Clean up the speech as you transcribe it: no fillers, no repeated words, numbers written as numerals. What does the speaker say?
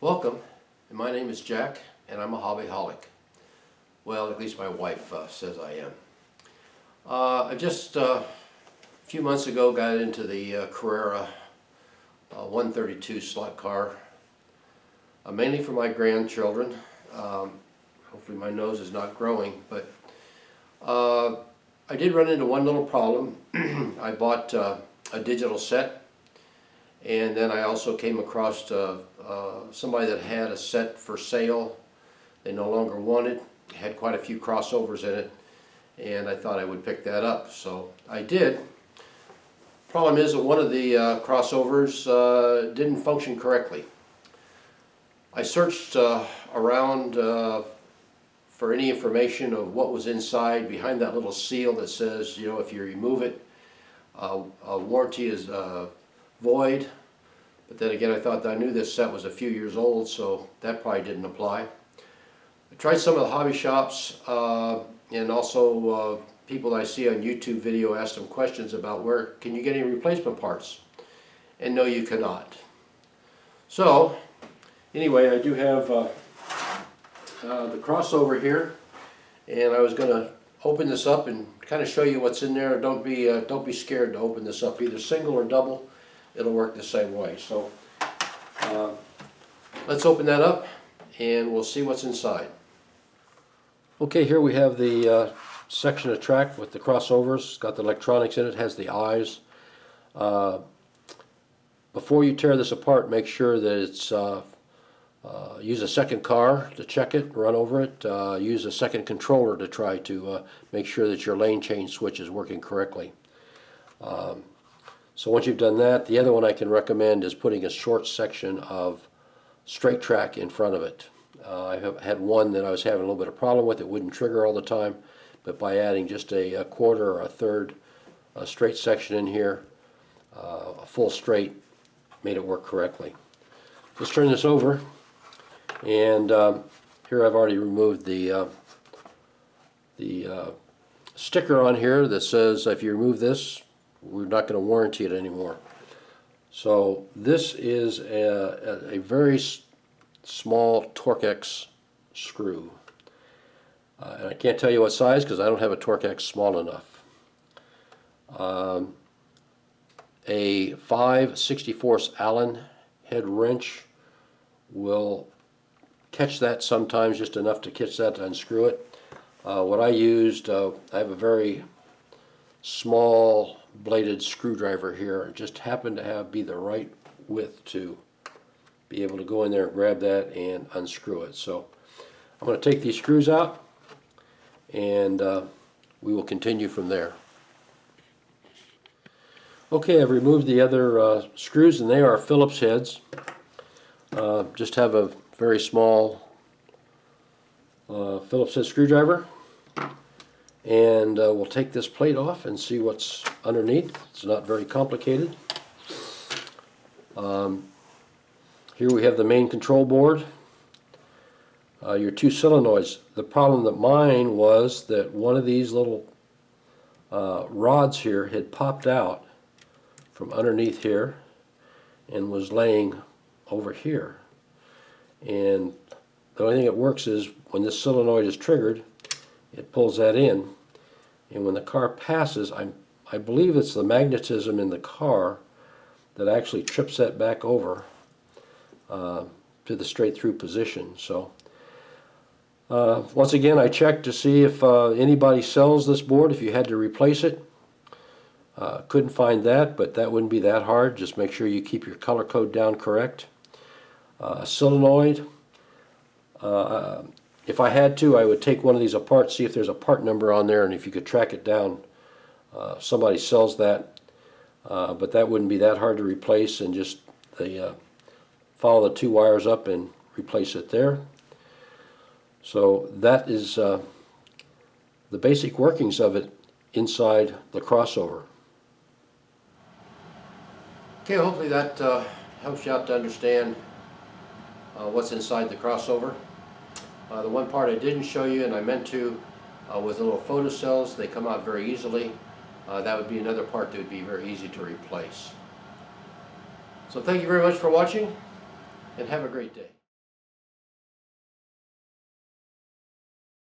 Welcome, and my name is Jack, and I'm a hobbyholic. Well, at least my wife says I am. I just a few months ago got into the Carrera 132 slot car, mainly for my grandchildren. Hopefully my nose is not growing, but I did run into one little problem. I bought a digital set, and then I also came across somebody that had a set for sale they no longer wanted. It had quite a few crossovers in it, and I thought I would pick that up, so I did. Problem is that one of the crossovers didn't function correctly. I searched around for any information of what was inside behind that little seal that says, you know, if you remove it, a warranty is void. But then again, I thought that I knew this set was a few years old, so that probably didn't apply. I tried some of the hobby shops and also people I see on YouTube video, asked them questions about where can you get any replacement parts, and no, you cannot. So anyway, I do have the crossover here, and I was going to open this up and kind of show you what's in there. Don't be scared to open this up, either single or double. It'll work the same way. So let's open that up and we'll see what's inside. Okay, here we have the section of track with the crossovers. It's got the electronics in it, has the eyes. Before you tear this apart, make sure that it's use a second car to check it, run over it. Use a second controller to try to make sure that your lane change switch is working correctly. So once you've done that, the other one I can recommend is putting a short section of straight track in front of it. I have had one that I was having a little bit of problem with. It wouldn't trigger all the time, but by adding just a quarter or a third straight section in here, a full straight made it work correctly. Let's turn this over, and here I've already removed the sticker on here that says if you remove this, we're not going to warranty it anymore. So this is a very small Torx screw. And I can't tell you what size because I don't have a Torx small enough. A 5/64 Allen head wrench will catch that sometimes, just enough to catch that to unscrew it. What I used, I have a very small bladed screwdriver here. It just happened to be the right width to be able to go in there and grab that and unscrew it. So I'm going to take these screws out, and we will continue from there. Okay, I've removed the other screws, and they are Phillips heads. Just have a very small Phillips head screwdriver, and we'll take this plate off and see what's underneath. It's not very complicated. Here we have the main control board, your two solenoids. The problem that mine was that one of these little rods here had popped out from underneath here and was laying over here. And the only thing that works is when this solenoid is triggered, it pulls that in, and when the car passes, I believe it's the magnetism in the car that actually trips that back over to the straight through position. So once again, I checked to see if anybody sells this board, if you had to replace it. Couldn't find that, but that wouldn't be that hard. Just make sure you keep your color code down correct. Solenoid. If I had to, I would take one of these apart, see if there's a part number on there, and if you could track it down. Somebody sells that, but that wouldn't be that hard to replace, and just follow the two wires up and replace it there. So that is the basic workings of it inside the crossover. Okay, hopefully that helps you out to understand what's inside the crossover. The one part I didn't show you, and I meant to, with the little photocells, they come out very easily. That would be another part that would be very easy to replace. So thank you very much for watching, and have a great day.